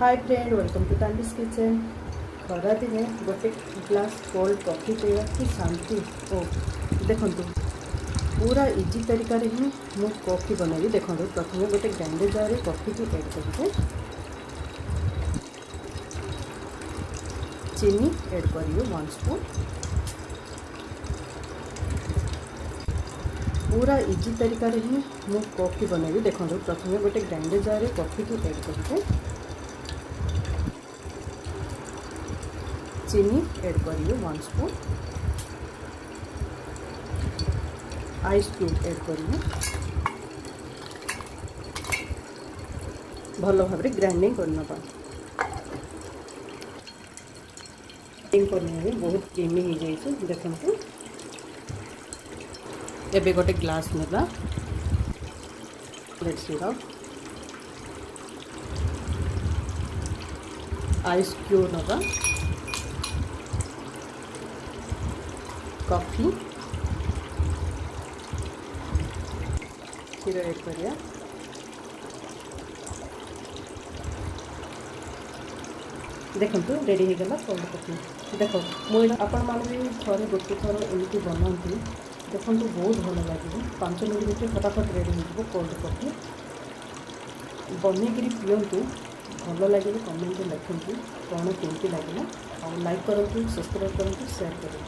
Hi friend, welcome to तांडीज kitchen. खरा दिने गोटे ग्लास कोल्ड कॉफी पीवा कि शांति। ओ देखु पूरा इजी तरीका ही मु कॉफी बनैबी। देखो प्रथम गोटे ग्राइंडर जार कॉफी की ऐड करेंगे, चीनी ऐड करिए 1 स्पून। पूरा इजी तरीका ही मु कॉफी बनैबी। देखो प्रथम गोटे ग्राइंडर जार कॉफी की ऐड करेंगे, चीनी ऐड करिए 1 स्पून। आइस क्यूब ऐड करिए, भल भाव ग्राइंडिंग करना। बहुत क्रीमी हो जाए। देखो एबे गोटे ग्लास नेला रेड सिरप, आइस क्यूब नवा, कॉफी, क्षीर ऐड करिया। देखो रेडी हो गला कोल्ड कॉफी। देखो मुझे आपण मैंने भी थे गोटे थर एमती बनाती। देखो बहुत भल लगे, 5 मिनट भितर फटाफट रेडी हो कोल्ड कॉफी। बनईकि पिंतु, भल लगे कमेंट लिखु कौन केमती लगे। और लाइक करूँ, सब्सक्राइब करूँ, शेयर करूँ।